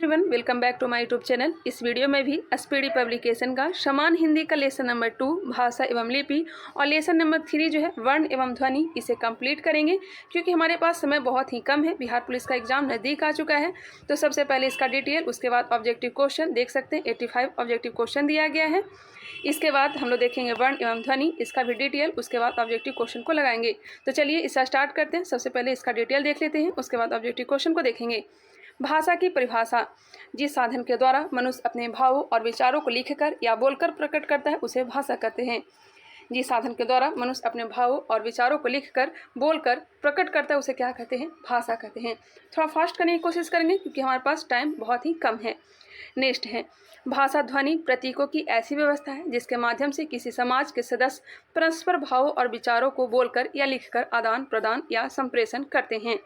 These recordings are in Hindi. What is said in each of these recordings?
Everyone, welcome back to my YouTube channel. इस वीडियो में भी एसपीडी पब्लिकेशन का समान हिंदी का लेसन नंबर 2 भाषा एवं लिपि और लेसन नंबर 3 जो है वर्ण एवं ध्वनि, इसे कंप्लीट करेंगे क्योंकि हमारे पास समय बहुत ही कम है। बिहार पुलिस का एग्जाम नज़दीक आ चुका है। तो सबसे पहले इसका डिटेल, उसके बाद ऑब्जेक्टिव क्वेश्चन देख सकते हैं। 85 ऑब्जेक्टिव क्वेश्चन दिया गया है। इसके बाद हम लोग देखेंगे वर्ण एवं ध्वनि, इसका भी डिटेल, उसके बाद ऑब्जेक्टिव क्वेश्चन को लगाएंगे। तो चलिए इसका स्टार्ट करते हैं। सबसे पहले इसका डिटेल देख लेते हैं, उसके बाद ऑब्जेक्टिव क्वेश्चन को देखेंगे। भाषा की परिभाषा: जिस साधन के द्वारा मनुष्य अपने भावों और विचारों को लिखकर या बोलकर प्रकट करता है उसे भाषा कहते हैं। जिस साधन के द्वारा मनुष्य अपने भावों और विचारों को लिखकर बोलकर प्रकट करता है उसे क्या कहते हैं? भाषा कहते हैं। थोड़ा फास्ट करने की कोशिश करेंगे क्योंकि हमारे पास टाइम बहुत ही कम है। नेक्स्ट है, भाषा ध्वनि प्रतीकों की ऐसी व्यवस्था है जिसके माध्यम से किसी समाज के सदस्य परस्पर भावों और विचारों को बोलकर या लिखकर आदान प्रदान या संप्रेषण करते हैं।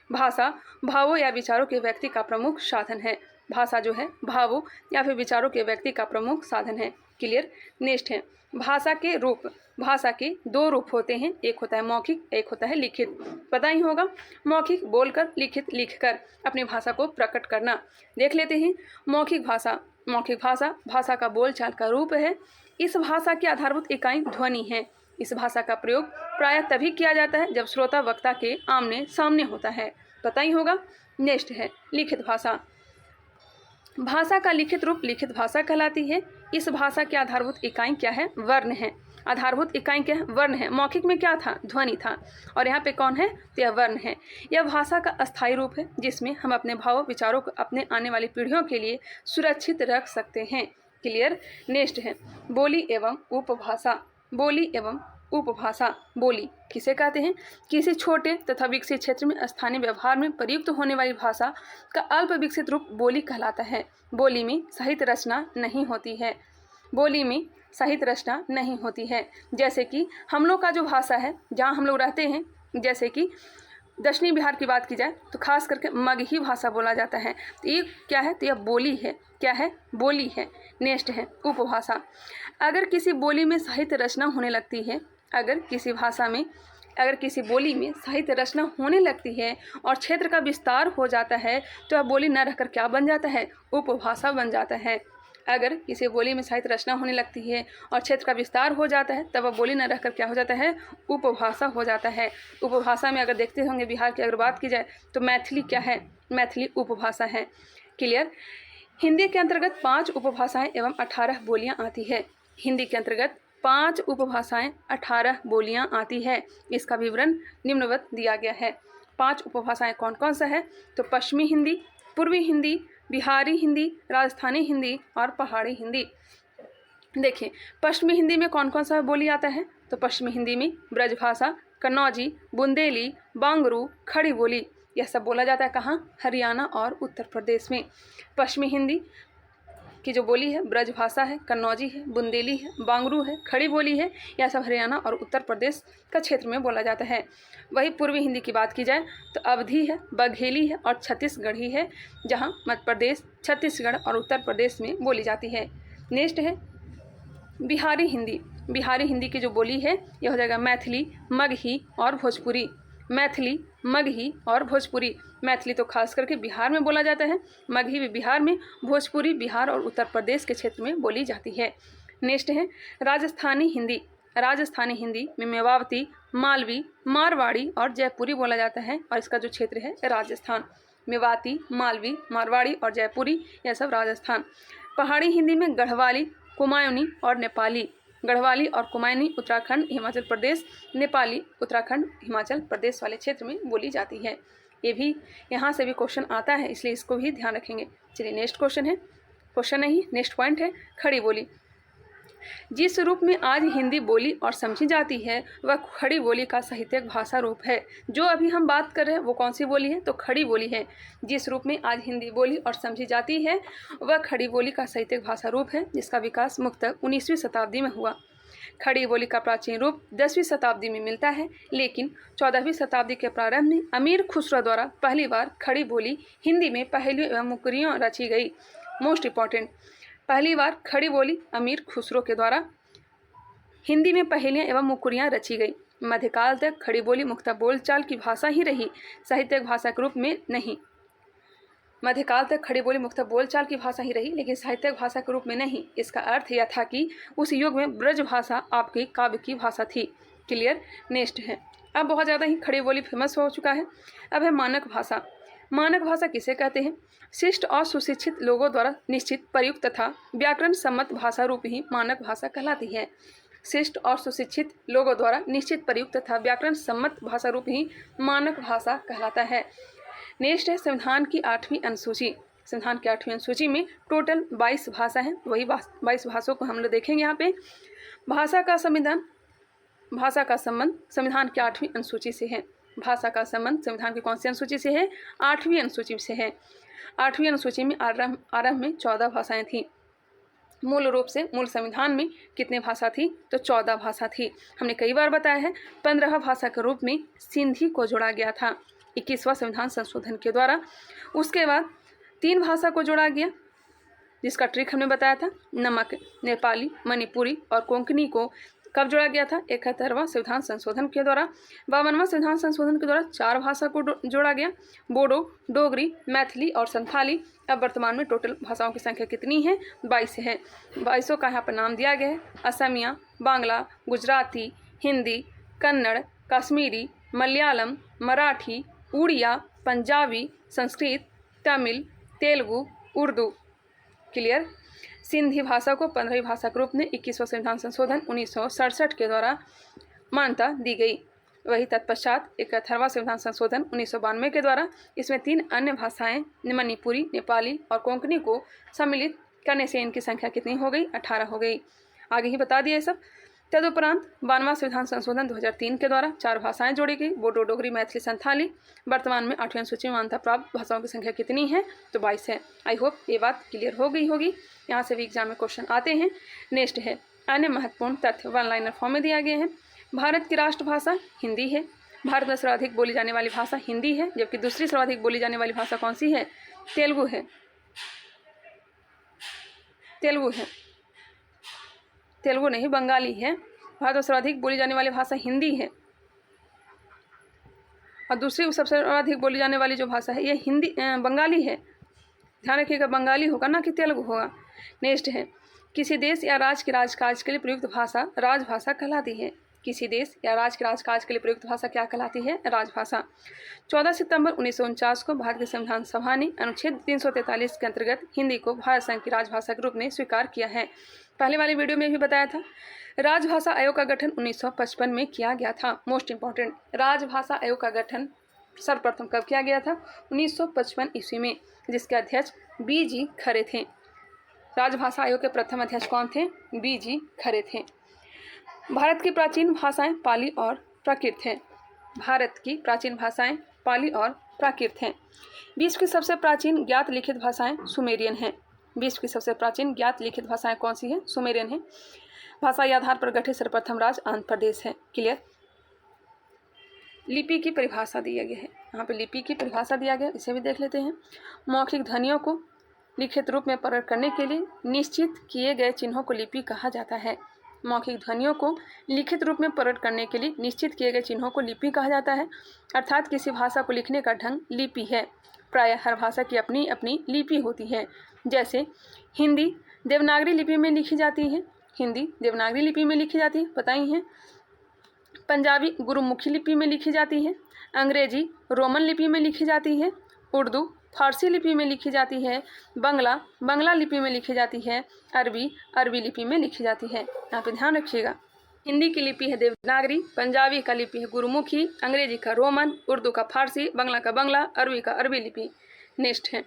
भाषा भावों या विचारों के व्यक्ति का प्रमुख साधन है। भाषा जो है भावों या फिर विचारों के व्यक्ति का प्रमुख साधन है। क्लियर। नेक्स्ट है, भाषा के रूप। भाषा के दो रूप होते हैं, एक होता है मौखिक, एक होता है लिखित। पता ही होगा, मौखिक बोलकर, लिखित लिखकर अपनी भाषा को प्रकट करना। देख लेते हैं मौखिक भाषा। मौखिक भाषा भाषा का बोलचाल का रूप है। इस भाषा की आधारभूत इकाई ध्वनि है। इस भाषा का प्रयोग प्रायः तभी किया जाता है जब श्रोता वक्ता के आमने सामने होता है। पता ही होगा। नेक्स्ट है लिखित भाषा। भाषा का लिखित रूप लिखित भाषा कहलाती है। इस भाषा की आधारभूत इकाई क्या है? वर्ण है। आधारभूत इकाई क्या है? वर्ण है। मौखिक में क्या था? ध्वनि था। और यहाँ पे कौन है? तो यह वर्ण है। यह भाषा का अस्थायी रूप है जिसमें हम अपने भावों विचारों को अपने आने वाली पीढ़ियों के लिए सुरक्षित रख सकते हैं। क्लियर। नेक्स्ट है बोली एवं उपभाषा। बोली एवं उपभाषा। बोली किसे कहते हैं? किसी छोटे तथा विकसित क्षेत्र में स्थानीय व्यवहार में प्रयुक्त होने वाली भाषा का अल्प विकसित रूप बोली कहलाता है। बोली में साहित्य रचना नहीं होती है। बोली में साहित्य रचना नहीं होती है। जैसे कि हम लोग का जो भाषा है, जहाँ हम लोग रहते हैं, जैसे कि दक्षिणी बिहार की बात की जाए तो खास करके मगही भाषा बोला जाता है। तो ये क्या है? तो यह बोली है। क्या है? बोली है। नेक्स्ट है उपभाषा। अगर किसी बोली में साहित्य रचना होने लगती है, अगर किसी बोली में साहित्य रचना होने लगती है और क्षेत्र का विस्तार हो जाता है तो वह बोली न रहकर क्या बन जाता है? उपभाषा बन जाता है। अगर किसी बोली में साहित्य रचना होने लगती है और क्षेत्र का विस्तार हो जाता है तब वह बोली न रहकर क्या हो जाता है? उपभाषा हो जाता है। उपभाषा में अगर देखते होंगे बिहार की अगर बात की जाए तो मैथिली क्या है? मैथिली उपभाषा है। क्लियर। हिंदी के अंतर्गत 5 उपभाषाएं एवं 18 बोलियां आती है। हिंदी के अंतर्गत 5 उपभाषाएं 18 बोलियां आती है। इसका विवरण निम्नवत दिया गया है। 5 उपभाषाएं कौन कौन सा है? तो पश्चिमी हिंदी, पूर्वी हिंदी, बिहारी हिंदी, राजस्थानी हिंदी और पहाड़ी हिंदी। देखिए पश्चिमी हिंदी में कौन कौन सा बोली आता है? तो पश्चिमी हिंदी में ब्रजभाषा, कन्नौजी, बुंदेली, बांगरू, खड़ी बोली, यह सब बोला जाता है कहाँ? हरियाणा और उत्तर प्रदेश में। पश्चिमी हिंदी की जो बोली है ब्रजभाषा है, कन्नौजी है, बुंदेली है, बांगरू है, खड़ी बोली है, यह सब हरियाणा और उत्तर प्रदेश का क्षेत्र में बोला जाता है। वही पूर्वी हिंदी की बात की जाए तो अवधी है, बघेली है और छत्तीसगढ़ी है, जहां मध्य प्रदेश, छत्तीसगढ़ और उत्तर प्रदेश में बोली जाती है। नेक्स्ट है बिहारी हिंदी। बिहारी हिंदी की जो बोली है यह हो जाएगा मैथिली, मगही और भोजपुरी। मैथिली, मगही और भोजपुरी। मैथिली तो खास करके बिहार में बोला जाता है, मगही भी बिहार में, भोजपुरी बिहार और उत्तर प्रदेश के क्षेत्र में बोली जाती है। नेक्स्ट है राजस्थानी हिंदी। राजस्थानी हिंदी में मेवाती, मालवी, मारवाड़ी और जयपुरी बोला जाता है और इसका जो क्षेत्र है राजस्थान। मेवाती, मालवी, मारवाड़ी और जयपुरी, यह सब राजस्थान। पहाड़ी हिंदी में गढ़वाली, कुमायूनी और नेपाली। गढ़वाली और कुमायूनी उत्तराखंड, हिमाचल प्रदेश, नेपाली उत्तराखंड, हिमाचल प्रदेश वाले क्षेत्र में बोली जाती है। ये भी यहाँ से भी क्वेश्चन आता है, इसलिए इसको भी ध्यान रखेंगे। चलिए नेक्स्ट क्वेश्चन है, क्वेश्चन नहीं नेक्स्ट पॉइंट है खड़ी बोली। जिस रूप में आज हिंदी बोली और समझी जाती है वह खड़ी बोली का साहित्यिक भाषा रूप है। जो अभी हम बात कर रहे हैं वो कौन सी बोली है? तो खड़ी बोली है। जिस रूप में आज हिंदी बोली और समझी जाती है वह खड़ी बोली का साहित्यिक भाषा रूप है, जिसका विकास मुख्यतः 19वीं शताब्दी में हुआ। खड़ी बोली का प्राचीन रूप 10वीं शताब्दी में मिलता है, लेकिन 14वीं शताब्दी के प्रारंभ में अमीर खुसरो द्वारा पहली बार खड़ी बोली हिंदी में पहेलियों एवं मुकरियों रची गई। मोस्ट इंपॉर्टेंट, पहली बार खड़ी बोली अमीर खुसरो के द्वारा हिंदी में पहेलियाँ एवं मुकुरियाँ रची गई। मध्यकाल तक खड़ी बोली मुख्यतः बोलचाल की भाषा ही रही, साहित्यिक भाषा के रूप में नहीं। मध्यकाल तक खड़ी बोली मुख्यतः बोलचाल की भाषा ही रही, लेकिन साहित्यिक भाषा के रूप में नहीं। इसका अर्थ यह था कि उस युग में ब्रज भाषा आपकी काव्य की भाषा थी। क्लियर। नेक्स्ट है, अब बहुत ज़्यादा ही खड़ी बोली फेमस हो चुका है। अब है मानक भाषा। मानक भाषा किसे कहते हैं? शिष्ट और सुशिक्षित लोगों द्वारा निश्चित, प्रयुक्त तथा व्याकरण सम्मत भाषा रूप ही मानक भाषा कहलाती है। शिष्ट और सुशिक्षित लोगों द्वारा निश्चित, प्रयुक्त तथा व्याकरण सम्मत भाषा रूप ही मानक भाषा कहलाता है। नेक्स्ट है संविधान की 8वीं अनुसूची। संविधान की 8वीं अनुसूची में टोटल 22 भाषा है, वही 22 भाषाओं को हम लोग देखेंगे यहाँ पे। भाषा का संबंध संविधान की 8वीं अनुसूची से है। भाषा का संबंध संविधान की कौन सी अनुसूची से है? 8वीं अनुसूची से है। 8वीं अनुसूची में आरंभ में 14 भाषाएं थी। मूल रूप से मूल संविधान में कितने भाषा थी? तो 14 भाषा थी। हमने कई बार बताया है 15 भाषा के रूप में सिंधी को जोड़ा गया था 21वां संविधान संशोधन के द्वारा। उसके बाद 3 भाषा को जोड़ा गया, जिसका ट्रिक हमने बताया था। नमक, नेपाली, मणिपुरी और कोंकणी को कब जोड़ा गया था? 71वां संविधान संशोधन के द्वारा। 52वां संविधान संशोधन के द्वारा 4 भाषा को जोड़ा गया, बोडो, डोगरी, मैथिली और संथाली। अब वर्तमान में टोटल भाषाओं की संख्या कितनी है? 22 है। 22 का यहाँ पर नाम दिया गया है। असमिया, बांग्ला, गुजराती, हिंदी, कन्नड़, कश्मीरी, मलयालम, मराठी, उड़िया, पंजाबी, संस्कृत, तमिल, तेलुगु, उर्दू। क्लियर। सिंधी भाषा को 15वीं भाषा के रूप में 21वां संविधान संशोधन 1967 के द्वारा मान्यता दी गई। वही तत्पश्चात 71वां संविधान संशोधन 1992 के द्वारा इसमें 3 अन्य भाषाएं मणिपुरी, नेपाली और कोंकणी को सम्मिलित करने से इनकी संख्या कितनी हो गई? 18 हो गई। आगे ही बता दिया सब। तदुपरांत 52वां संविधान संशोधन 2003 के द्वारा 4 भाषाएं जोड़ी गई, बोडो, डोगरी, मैथिली, संथाली। वर्तमान में 8वीं अनुसूची में मान्यता प्राप्त भाषाओं की संख्या कितनी है? तो 22 है। आई होप ये बात क्लियर हो गई होगी। यहाँ से भी एग्जाम में क्वेश्चन आते हैं। नेक्स्ट है अन्य महत्वपूर्ण तथ्य, 1 लाइनर फॉर्म में दिया गया है। भारत की राष्ट्रभाषा हिंदी है। भारत में सर्वाधिक बोली जाने वाली भाषा हिंदी है, जबकि दूसरी सर्वाधिक बोली जाने वाली भाषा कौन सी है? तेलुगु है। तेलुगु नहीं, बंगाली है। भारत में सर्वाधिक बोली जाने वाली भाषा हिंदी है और दूसरी सबसे अधिक बोली जाने वाली जो भाषा है ये बंगाली है। ध्यान रखिएगा, बंगाली होगा ना कि तेलुगु होगा। नेक्स्ट है किसी देश या राज्य के राजकाज के लिए प्रयुक्त भाषा राजभाषा कहलाती है। किसी देश या राज्य के राजकाज के लिए प्रयुक्त भाषा क्या कहलाती है? राजभाषा। 14 सितंबर 1949 को भारत की संविधान सभा ने अनुच्छेद 343 के अंतर्गत हिंदी को भारत संघ की राजभाषा के रूप में स्वीकार किया है। पहले वाली वीडियो में भी बताया था। राजभाषा आयोग का गठन 1955 में किया गया था। मोस्ट इंपॉर्टेंट, राजभाषा आयोग का गठन सर्वप्रथम कब किया गया था? 1955 ईस्वी में, जिसके अध्यक्ष BG खरे थे। राजभाषा आयोग के प्रथम अध्यक्ष कौन थे? BG खरे थे। भारत की प्राचीन भाषाएं पाली और प्राकृत हैं। भारत की प्राचीन भाषाएं पाली और प्राकृत हैं। विश्व की सबसे प्राचीन ज्ञात लिखित भाषाएं सुमेरियन हैं। विश्व की सबसे प्राचीन ज्ञात लिखित भाषाएं कौन सी हैं? सुमेरियन है। भाषा के आधार पर गठित सर्वप्रथम राज्य आंध्र प्रदेश है। क्लियर। लिपि की परिभाषा दिया गया है। यहाँ पे लिपि की परिभाषा दिया गया, इसे भी देख लेते हैं। मौखिक ध्वनियों को लिखित रूप में प्रकट करने के लिए निश्चित किए गए चिन्हों को लिपि कहा जाता है। मौखिक ध्वनियों को लिखित रूप में प्रकट करने के लिए निश्चित किए गए चिन्हों को लिपि कहा जाता है। अर्थात किसी भाषा को लिखने का ढंग लिपि है। प्रायः हर भाषा की अपनी अपनी लिपि होती है। जैसे हिंदी देवनागरी लिपि में लिखी जाती है। हिंदी देवनागरी लिपि में लिखी जाती है, पता ही है। पंजाबी गुरुमुखी लिपि में लिखी जाती है। अंग्रेजी रोमन लिपि में लिखी जाती है। उर्दू फारसी लिपि में लिखी जाती है। बंगला लिपि में लिखी जाती है। अरबी लिपि में लिखी जाती है। यहाँ पे ध्यान रखिएगा। हिंदी की लिपि है देवनागरी, पंजाबी का लिपि है गुरुमुखी, अंग्रेजी का रोमन, उर्दू का फारसी, बंगला का बंगला, अरबी का अरबी लिपि। नेक्स्ट है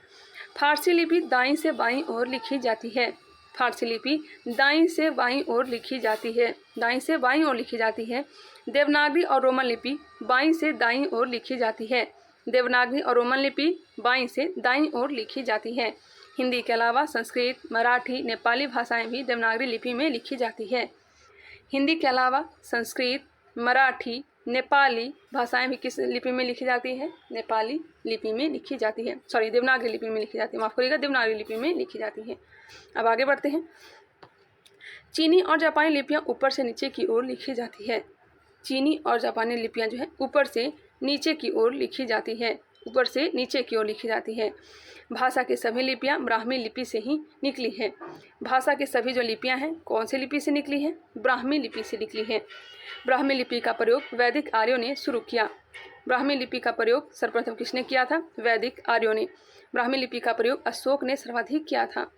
फारसी लिपि दाईं से बाईं ओर लिखी जाती है। फारसी लिपि दाईं से बाईं ओर लिखी जाती है। दाईं से बाईं ओर लिखी जाती है। देवनागरी और रोमन लिपि बाईं से दाईं ओर लिखी जाती है। देवनागरी और रोमन लिपि बाईं से दाईं ओर लिखी जाती है। हिंदी के अलावा संस्कृत, मराठी, नेपाली भाषाएं भी देवनागरी लिपि में लिखी जाती है। हिंदी के अलावा संस्कृत, मराठी, नेपाली भाषाएं भी किस लिपि में लिखी जाती है? नेपाली लिपि में लिखी जाती है। सॉरी, देवनागरी लिपि में लिखी जाती है, माफ करिएगा, देवनागरी लिपि में लिखी जाती है। अब आगे बढ़ते हैं। चीनी और जापानी लिपियां ऊपर से नीचे की ओर लिखी जाती है। चीनी और जापानी लिपियां जो है ऊपर से नीचे की ओर लिखी जाती है। ऊपर से नीचे की ओर लिखी जाती है। भाषा की सभी लिपियां ब्राह्मी लिपि से ही निकली हैं। भाषा की सभी जो लिपियां हैं कौन सी लिपि से निकली हैं? ब्राह्मी लिपि से निकली हैं। ब्राह्मी लिपि का प्रयोग वैदिक आर्यों ने शुरू किया। ब्राह्मी लिपि का प्रयोग सर्वप्रथम किसने किया था? वैदिक आर्यों ने। ब्राह्मी लिपि का प्रयोग अशोक ने सर्वाधिक किया था।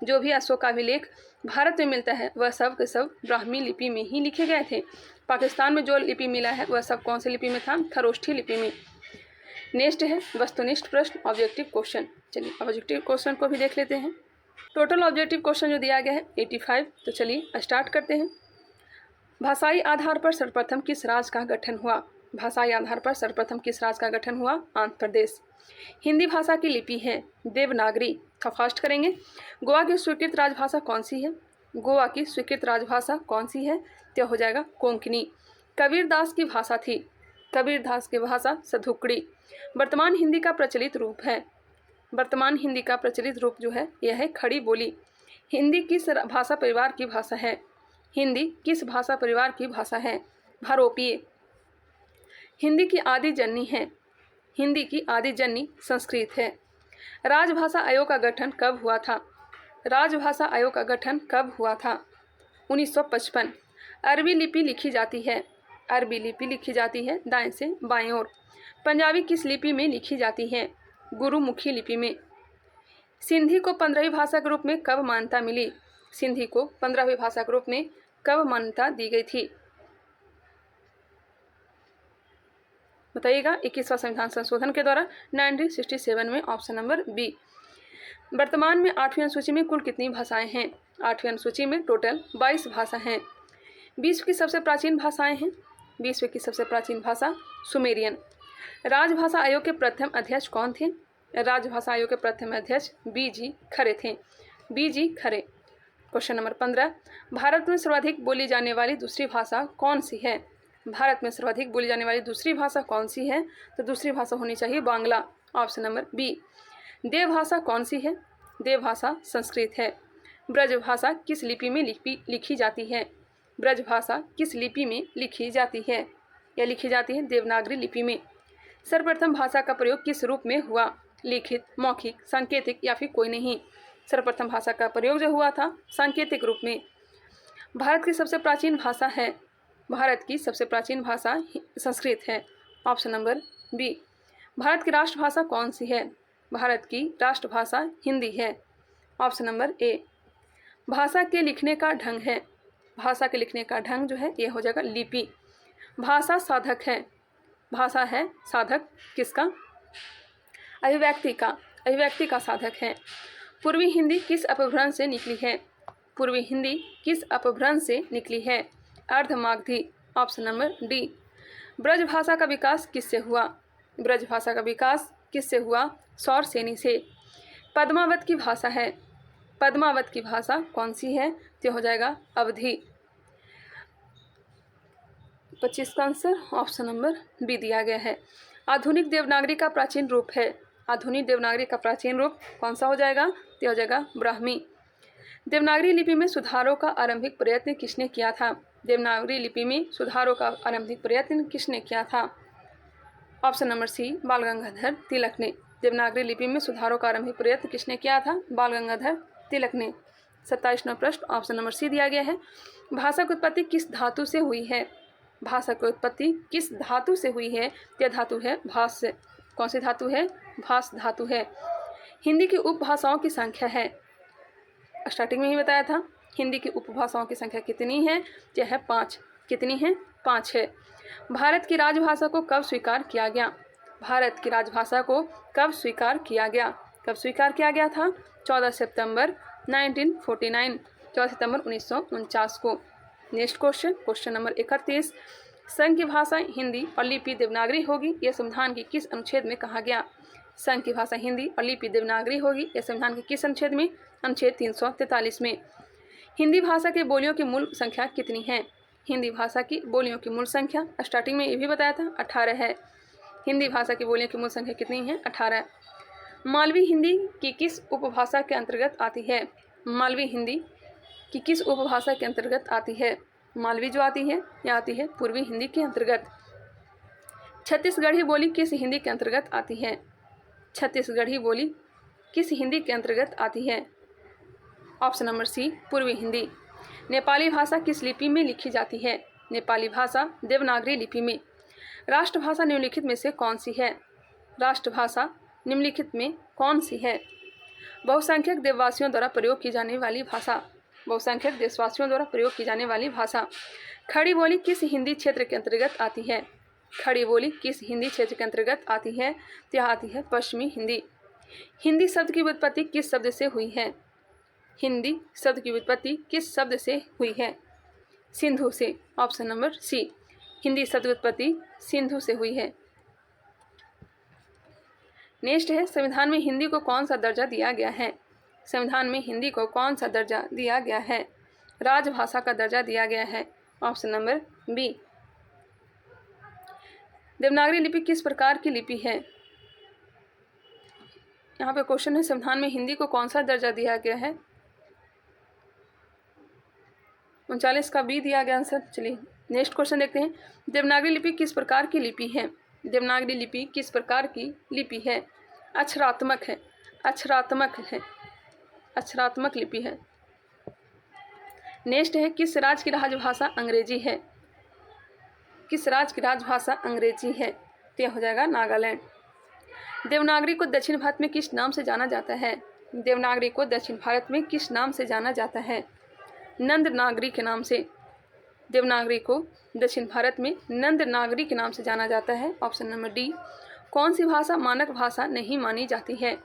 जो भी अशोक का अभिलेख भारत में मिलता है वह सब के सब ब्राह्मी लिपि में ही लिखे गए थे। पाकिस्तान में जो लिपि मिला है वह सब कौन सी लिपि में था? खरोष्ठी लिपि में। नेक्स्ट है वस्तुनिष्ठ प्रश्न, ऑब्जेक्टिव क्वेश्चन। चलिए ऑब्जेक्टिव क्वेश्चन को भी देख लेते हैं। टोटल ऑब्जेक्टिव क्वेश्चन जो दिया गया है 85। तो चलिए स्टार्ट करते हैं। भाषाई आधार पर सर्वप्रथम किस राज्य का गठन हुआ? भाषाई आधार पर सर्वप्रथम किस राज्य का गठन हुआ? आंध्र प्रदेश। हिंदी भाषा की लिपि है देवनागरी। का फास्ट करेंगे। गोवा की स्वीकृत राजभाषा कौन सी है? गोवा की स्वीकृत राजभाषा कौन सी है? तो हो जाएगा कोंकणी। कबीरदास की भाषा थी। कबीरदास की भाषा सधुकड़ी। वर्तमान हिंदी का प्रचलित रूप है। वर्तमान हिंदी का प्रचलित रूप जो है यह है खड़ी बोली। हिंदी किस भाषा परिवार की भाषा है? हिंदी किस भाषा परिवार की भाषा है? भारोपीय। हिंदी की आदि जननी है। हिंदी की आदि जननी संस्कृत है। राजभाषा आयोग का गठन कब हुआ था? राजभाषा आयोग का गठन कब हुआ था? 1955। अरबी लिपि लिखी जाती है। अरबी लिपि लिखी जाती है दाएं से बाएं ओर। पंजाबी किस लिपि में लिखी जाती है? गुरुमुखी लिपि में। सिंधी को 15वीं भाषा के रूप में कब मान्यता मिली? सिंधी को 15वीं भाषा के रूप में कब मान्यता दी गई थी? बताइएगा। 21वां संविधान संशोधन के द्वारा 1967 में। Option number B. वर्तमान में 8वीं अनुसूची में कुल कितनी भाषाएं हैं? 8वीं अनुसूची में टोटल 22 भाषा हैं। विश्व की सबसे प्राचीन भाषाएं हैं। विश्व की सबसे प्राचीन भाषा सुमेरियन। राजभाषा आयोग के प्रथम अध्यक्ष कौन थे? राजभाषा आयोग के प्रथम अध्यक्ष बी.जी. खरे थे। B G. Kher. Question number 15। Bharat में सर्वाधिक बोली जाने वाली दूसरी भाषा कौन सी है? भारत में सर्वाधिक बोली जाने वाली दूसरी भाषा कौन सी है? तो दूसरी भाषा होनी चाहिए बांग्ला। Option number B. देव भाषा कौन सी है? देव भाषा संस्कृत है। ब्रज भाषा किस लिपि में लिखी जाती है? ब्रज भाषा किस लिपि में लिखी जाती है? यह लिखी जाती है देवनागरी लिपि में। सर्वप्रथम भाषा का प्रयोग किस रूप में हुआ? लिखित, मौखिक, सांकेतिक या फिर कोई नहीं। सर्वप्रथम भाषा का प्रयोग जो हुआ था सांकेतिक रूप में। भारत की सबसे प्राचीन भाषा है। भारत की सबसे प्राचीन भाषा संस्कृत है। Option number B. भारत की राष्ट्रभाषा कौन सी है? भारत की राष्ट्रभाषा हिंदी है। ऑप्शन नंबर ए। भाषा के लिखने का ढंग है। भाषा के लिखने का ढंग जो है यह हो जाएगा लिपि। भाषा साधक है। भाषा है साधक किसका? अभिव्यक्ति का। अभिव्यक्ति का साधक है। पूर्वी हिंदी किस अपभ्रंश से निकली है? पूर्वी हिंदी किस अपभ्रंश से निकली है? Ardhamagadhi. Option number D. Braj भाषा का विकास किससे हुआ? ब्रज भाषा का विकास किससे हुआ? सौर सेनी से। पद्मावत की भाषा है। पद्मावत की भाषा कौन सी है? तो हो जाएगा अवधी। 25 का आंसर ऑप्शन नंबर बी दिया गया है। आधुनिक देवनागरी का प्राचीन रूप है। आधुनिक देवनागरी का प्राचीन रूप कौन सा हो जाएगा? तो हो जाएगा ब्राह्मी। देवनागरी लिपि में सुधारों का आरंभिक प्रयत्न किसने किया था? देवनागरी लिपि में सुधारों का आरंभिक प्रयत्न किसने किया था? ऑप्शन नंबर सी बाल गंगाधर तिलक ने। देवनागरी लिपि में सुधारों का आरंभिक प्रयत्न किसने किया था? बाल गंगाधर तिलक ने। 27वां प्रश्न ऑप्शन नंबर सी दिया गया है। भाषा की उत्पत्ति किस धातु से हुई है? भाषा की उत्पत्ति किस धातु से हुई है? यह धातु है भाष्य। कौन सी धातु है? भास धातु है। हिंदी की उपभाषाओं की संख्या है। स्टार्टिंग में ही बताया था हिंदी की उपभाषाओं की संख्या कितनी है? यह है 5। कितनी है? 5 है। भारत की राजभाषा को कब स्वीकार किया गया? भारत की राजभाषा को कब स्वीकार किया गया? कब स्वीकार किया गया था? 14 सितंबर 1949। 14 सितंबर 1949 को। Next question, question number 31। संघ की भाषा हिंदी और लिपि देवनागरी होगी, यह संविधान के किस अनुच्छेद में कहा गया? संघ की भाषा हिंदी और लिपि देवनागरी होगी, यह संविधान के किस अनुच्छेद में? अनुच्छेद 343 में। हिंदी भाषा के बोलियों की मूल संख्या कितनी है? हिंदी भाषा की बोलियों की मूल संख्या स्टार्टिंग में ये भी बताया था 18 है। हिंदी भाषा की बोलियों की मूल संख्या कितनी है? 18। मालवी हिंदी की किस उपभाषा के अंतर्गत आती है? मालवी हिंदी की किस उपभाषा के अंतर्गत आती है? मालवी जो आती है यह आती है पूर्वी हिंदी के अंतर्गत। छत्तीसगढ़ी बोली किस हिंदी के अंतर्गत आती है? छत्तीसगढ़ी बोली किस हिंदी के अंतर्गत आती है? ऑप्शन नंबर सी पूर्वी हिंदी। नेपाली भाषा किस लिपि में लिखी जाती है? नेपाली भाषा देवनागरी लिपि में। राष्ट्रभाषा निम्नलिखित में से कौन सी है? राष्ट्रभाषा निम्नलिखित में कौन सी है? बहुसंख्यक देशवासियों द्वारा प्रयोग की जाने वाली भाषा। बहुसंख्यक देशवासियों द्वारा प्रयोग की जाने वाली भाषा। खड़ी बोली किस हिंदी क्षेत्र के अंतर्गत आती है? खड़ी बोली किस हिंदी क्षेत्र के अंतर्गत आती है? तो यह आती है पश्चिमी हिंदी। हिंदी शब्द की व्युत्पत्ति किस शब्द से हुई है? हिंदी शब्द की व्युत्पत्ति किस शब्द से हुई है? सिंधु से। ऑप्शन नंबर सी हिंदी शब्द व्युत्पत्ति सिंधु से हुई है। नेक्स्ट है संविधान में हिंदी को कौन सा दर्जा दिया गया है? संविधान में हिंदी को कौन सा दर्जा दिया गया है? राजभाषा का दर्जा दिया गया है। Option number B. देवनागरी लिपि किस प्रकार की लिपि है? यहाँ पे क्वेश्चन है संविधान में हिंदी को कौन सा दर्जा दिया गया है? 39 का बी दिया गया आंसर। चलिए नेक्स्ट क्वेश्चन देखते हैं। देवनागरी लिपि किस प्रकार की लिपि है? देवनागरी लिपि किस प्रकार की लिपि है? अक्षरात्मक है। अक्षरात्मक है। अक्षरात्मक लिपि है। नेक्स्ट है किस राज्य की राजभाषा अंग्रेजी है? किस राज्य की राजभाषा अंग्रेजी है? तो यह हो जाएगा नागालैंड। देवनागरी को दक्षिण भारत में किस नाम से जाना जाता है? देवनागरी को दक्षिण भारत में किस नाम से जाना जाता है? नंद नागरी के नाम से। देवनागरी को दक्षिण भारत में नंद नागरी के नाम से जाना जाता है। Option number D. कौन सी भाषा मानक भाषा नहीं मानी जाती है?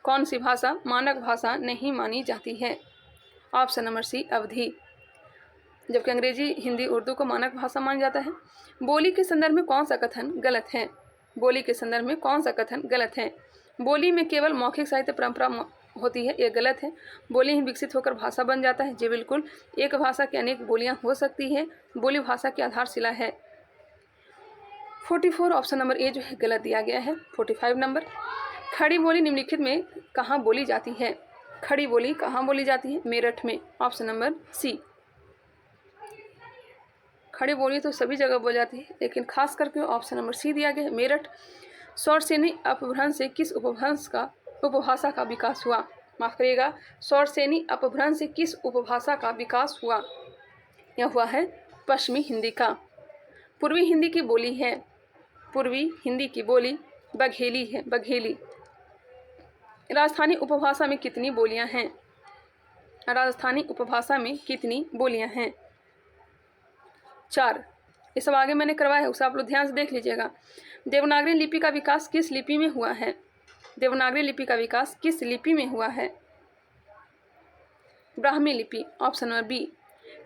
कौन सी भाषा मानक भाषा नहीं मानी जाती है? ऑप्शन नंबर सी अवधी। जबकि अंग्रेजी हिंदी उर्दू को मानक भाषा माना जाता है। बोली के संदर्भ में कौन सा कथन गलत है? बोली के संदर्भ में कौन सा कथन गलत है? बोली में केवल मौखिक साहित्य परंपरा होती है, यह गलत है। बोली ही विकसित होकर भाषा बन जाता है, जी बिल्कुल। एक भाषा की अनेक बोलियां हो सकती है। बोली भाषा की आधारशिला है। 44 ऑप्शन नंबर ए जो है गलत दिया गया है। 45 नंबर। खड़ी बोली निम्नलिखित में कहाँ बोली जाती है? खड़ी बोली कहाँ बोली जाती है? मेरठ में। Option number C. Khari Boli तो सभी जगह बोली जाती है, लेकिन खास करके ऑप्शन नंबर सी दिया गया है मेरठ। शौरसेनी अपभ्रंश से किस उपभाषा का विकास हुआ? माफ करिएगा, शौरसेनी अपभ्रंश से किस उपभाषा का विकास हुआ? यह हुआ है पश्चिमी हिंदी का। पूर्वी हिंदी की बोली है। पूर्वी हिंदी की बोली बघेली है। बघेली। राजस्थानी उपभाषा में कितनी बोलियां हैं? राजस्थानी उपभाषा में कितनी बोलियां हैं? 4। ये सब आगे मैंने करवाया है, उसे आप लोग ध्यान से देख लीजिएगा। देवनागरी लिपि का विकास किस लिपि में हुआ है? देवनागरी लिपि का विकास किस लिपि में हुआ है? ब्राह्मी लिपि। Option number B.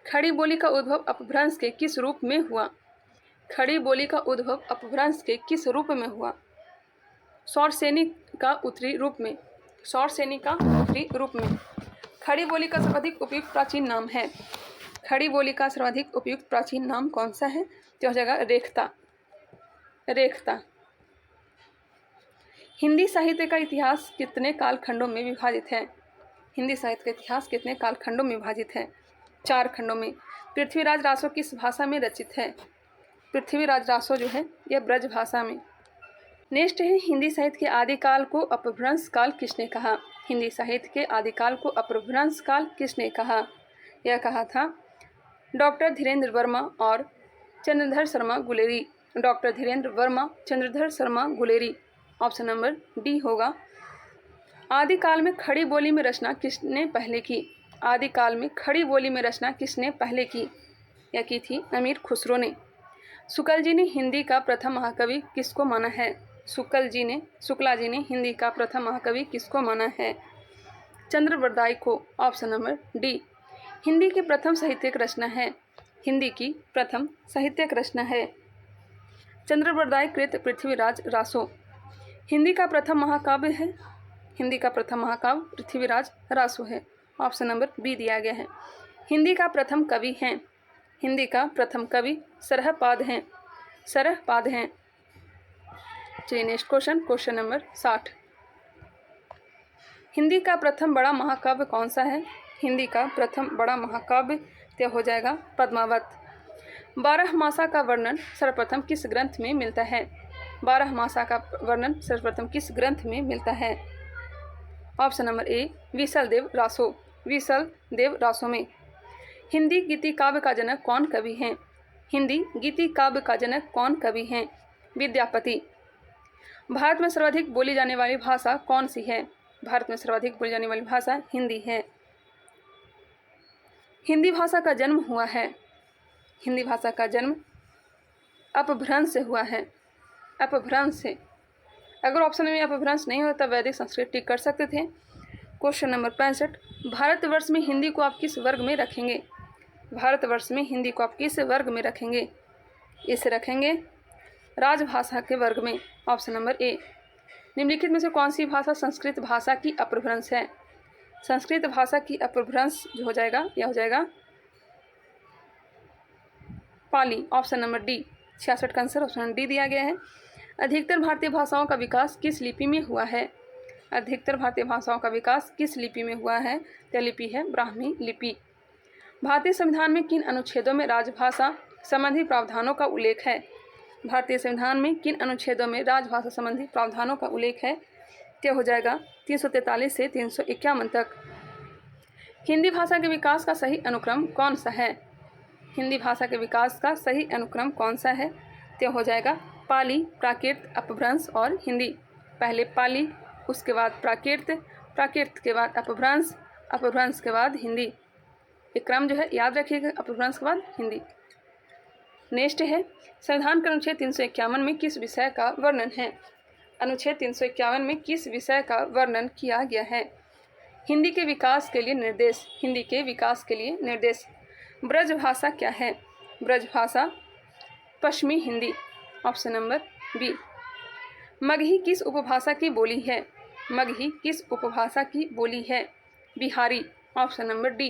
Khari Boli का उद्भव अपभ्रंश के किस रूप में हुआ? खड़ी बोली का उद्भव अपभ्रंश के किस रूप में हुआ? शौरसेनी का उत्तरी रूप में। शौरसेनी का उत्तरी रूप में। खड़ी बोली का सर्वाधिक उपयुक्त प्राचीन नाम है। खड़ी बोली का सर्वाधिक उपयुक्त प्राचीन नाम कौन सा है? तो हो जाएगा रेखता। रेखता। हिंदी साहित्य का इतिहास कितने कालखंडों में विभाजित है? हिंदी साहित्य का इतिहास कितने कालखंडों में विभाजित है? 4 खंडों में। पृथ्वीराज रासो किस भाषा में रचित है? पृथ्वीराज रासो जो है यह ब्रज भाषा में। नेक्स्ट है हिंदी साहित्य के आदिकाल को अपभ्रंश काल किसने कहा? हिंदी साहित्य के आदिकाल को अपभ्रंश काल किसने कहा? यह कहा था डॉक्टर धीरेन्द्र वर्मा और Chandradhar Sharma Guleri. Doctor Dhirendra Verma, Chandradhar Sharma Guleri. Option number D होगा। आदिकाल में खड़ी बोली में रचना किसने पहले की? आदिकाल में खड़ी बोली में रचना किसने पहले की? यह की थी अमीर खुसरो ने। शुक्ल जी ने हिंदी का प्रथम महाकवि किसको माना है? शुक्ला जी ने हिंदी का प्रथम महाकवि किसको माना है? चंद्रवरदाई को। Option number D. हिंदी की प्रथम साहित्यिक रचना है। हिंदी की प्रथम साहित्यिक रचना है चंद्रवरदाई कृत पृथ्वीराज रासो। हिंदी का प्रथम महाकाव्य है। हिंदी का प्रथम महाकाव्य पृथ्वीराज रासो है। ऑप्शन नंबर बी दिया गया है। हिंदी का प्रथम कवि हैं। हिंदी का प्रथम कवि सरहपाद हैं। सरहपाद हैं। चलिए नेक्स्ट क्वेश्चन नंबर 60। हिंदी का प्रथम बड़ा महाकाव्य कौन सा है? हिंदी का प्रथम बड़ा महाकाव्य तो हो जाएगा पद्मावत। 12 मासा का वर्णन सर्वप्रथम किस ग्रंथ में मिलता है? बारहमासा का वर्णन सर्वप्रथम किस ग्रंथ में मिलता है? Option number A Visal Dev Raso, Visal Dev Raso में। हिंदी गीति काव्य का जनक कौन कवि हैं? हिंदी गीति काव्य का जनक कौन कवि हैं? विद्यापति। भारत में सर्वाधिक बोली जाने वाली भाषा कौन सी है? भारत में सर्वाधिक बोली जाने वाली भाषा हिंदी है। हिंदी भाषा का जन्म हुआ है। हिंदी भाषा का जन्म अपभ्रंश से हुआ है। अपभ्रंश से। अगर ऑप्शन में अपभ्रंश नहीं होता वैदिक संस्कृत टिक कर सकते थे। क्वेश्चन नंबर 65, भारतवर्ष में हिंदी को आप किस वर्ग में रखेंगे? भारतवर्ष में हिंदी को आप किस वर्ग में रखेंगे? इसे रखेंगे राजभाषा के वर्ग में। ऑप्शन नंबर ए। निम्नलिखित में से कौन सी भाषा संस्कृत भाषा की अपभ्रंश है? संस्कृत भाषा की अपभ्रंश जो हो जाएगा यह हो जाएगा पाली। Option number D. 66 का आंसर ऑप्शन डी दिया गया है। अधिकतर भारतीय भाषाओं का विकास किस लिपि में हुआ है? अधिकतर भारतीय भाषाओं का विकास किस लिपि में हुआ है? यह लिपि है ब्राह्मी लिपि। भारतीय संविधान में किन अनुच्छेदों में राजभाषा संबंधी प्रावधानों का उल्लेख है? भारतीय संविधान में किन अनुच्छेदों में राजभाषा संबंधी प्रावधानों का उल्लेख है? यह हो जाएगा 343 से 351 तक। हिंदी भाषा के विकास का सही अनुक्रम कौन सा है? हिंदी भाषा के विकास का सही अनुक्रम कौन सा है? यह हो जाएगा पाली, प्राकृत, अपभ्रंश और हिंदी। पहले पाली, उसके बाद प्राकृत, प्राकृत के बाद अपभ्रंश, अपभ्रंश के बाद हिंदी। ये क्रम जो है याद रखिएगा, अपभ्रंश के बाद हिंदी। नेक्स्ट है संविधान के अनुच्छेद 351 में किस विषय का वर्णन है? अनुच्छेद 351 में किस विषय का वर्णन किया गया है? हिंदी के विकास के लिए निर्देश। हिंदी के विकास के लिए निर्देश। ब्रज भाषा क्या है? ब्रज भाषा पश्चिमी Hindi. Option number B. Magahi किस उपभाषा की बोली है? मगही किस उपभाषा की बोली है? बिहारी। Option number D.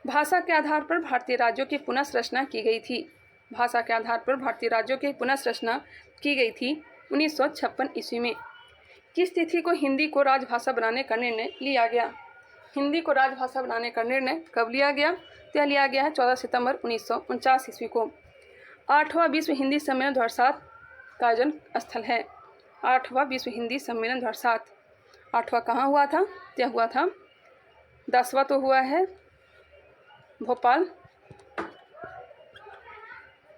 भाषा के आधार पर भारतीय राज्यों की पुनर्रचना की गई थी। भाषा के आधार पर भारतीय राज्यों की पुनर्रचना की गई थी 1956 ईस्वी में। किस तिथि को हिंदी को राजभाषा बनाने का निर्णय लिया गया? हिंदी को राजभाषा बनाने का निर्णय कब लिया गया? यह लिया गया है 14 सितंबर 1949 ईस्वी को। 8वां विश्व हिंदी सम्मेलन 2007 का आयोजन स्थल है। 8वां विश्व हिंदी सम्मेलन 2007। 8वां कहाँ हुआ था? यह हुआ था 10वां तो हुआ है भोपाल,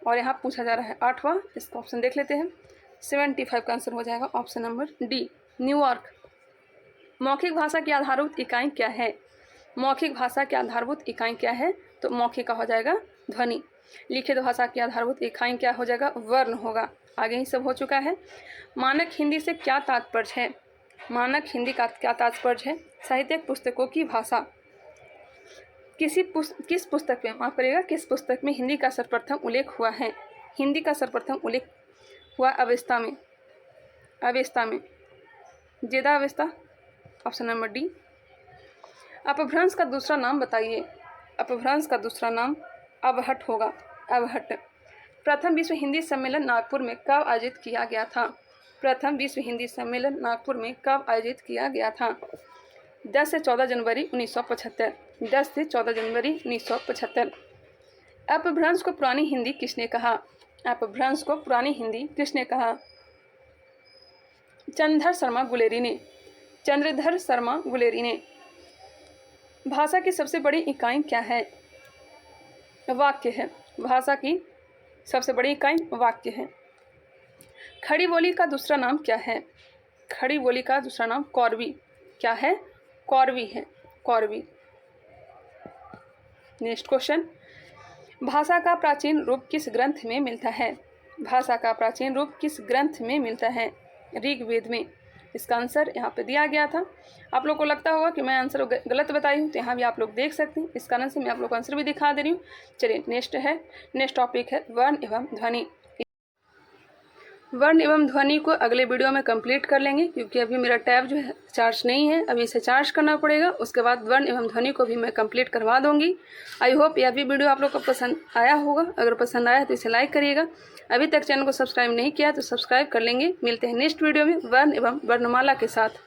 और यहाँ पूछा जा रहा है 8वां। इसका ऑप्शन देख लेते हैं। 75 का आंसर हो जाएगा ऑप्शन नंबर डी, न्यूयॉर्क। मौखिक भाषा की आधारभूत इकाई क्या है? मौखिक भाषा की आधारभूत इकाई क्या है? तो मौखिक का हो जाएगा ध्वनि। लिखित भाषा की आधारभूत इकाई क्या हो जाएगा? वर्ण होगा। आगे ही सब हो चुका है। मानक हिंदी से क्या तात्पर्य है? मानक हिंदी का क्या तात्पर्य है? साहित्यिक पुस्तकों की भाषा। किस पुस्तक में, माफ करिएगा, किस पुस्तक में हिंदी का सर्वप्रथम उल्लेख हुआ है? हिंदी का सर्वप्रथम उल्लेख हुआ अवेस्ता में। अवेस्ता में, जेदा अवेस्ता। Option number D. अपभ्रंश का दूसरा नाम बताइए। अपभ्रंश का दूसरा नाम अवहट होगा। अवहट। प्रथम विश्व हिंदी सम्मेलन नागपुर में कब आयोजित किया गया था? प्रथम विश्व हिंदी सम्मेलन नागपुर में कब आयोजित किया गया था? 10 से 14 जनवरी 1975। 10 से 14 जनवरी 1975। अपभ्रंश को पुरानी हिंदी किसने कहा? अपभ्रंश को पुरानी हिंदी किसने कहा? चंद्रधर शर्मा गुलेरी ने। चंद्रधर शर्मा गुलेरी ने। भाषा की सबसे बड़ी इकाई क्या है? वाक्य है। भाषा की सबसे बड़ी इकाई वाक्य है। खड़ी बोली का दूसरा नाम क्या है? खड़ी बोली का दूसरा नाम कौरवी। क्या है? कौरवी है। कौरवी। नेक्स्ट क्वेश्चन, भाषा का प्राचीन रूप किस ग्रंथ में मिलता है? भाषा का प्राचीन रूप किस ग्रंथ में मिलता है? ऋग्वेद में। इसका आंसर यहाँ पे दिया गया था। आप लोग को लगता होगा कि मैं आंसर गलत बताई हूँ, तो यहाँ भी आप लोग देख सकते हैं। इस कारण से मैं आप लोग को आंसर भी दिखा दे रही हूँ। चलिए नेक्स्ट टॉपिक है वर्ण एवं ध्वनि। वर्ण एवं ध्वनि को अगले वीडियो में कंप्लीट कर लेंगे, क्योंकि अभी मेरा टैब जो है चार्ज नहीं है, अभी इसे चार्ज करना पड़ेगा। उसके बाद वर्ण एवं ध्वनि को भी मैं कंप्लीट करवा दूंगी। आई होप यह भी वीडियो आप लोग को पसंद आया होगा। अगर पसंद आया तो इसे लाइक करिएगा। अभी तक चैनल को सब्सक्राइब नहीं किया तो सब्सक्राइब कर लेंगे। मिलते हैं नेक्स्ट वीडियो में वर्ण एवं वर्णमाला के साथ।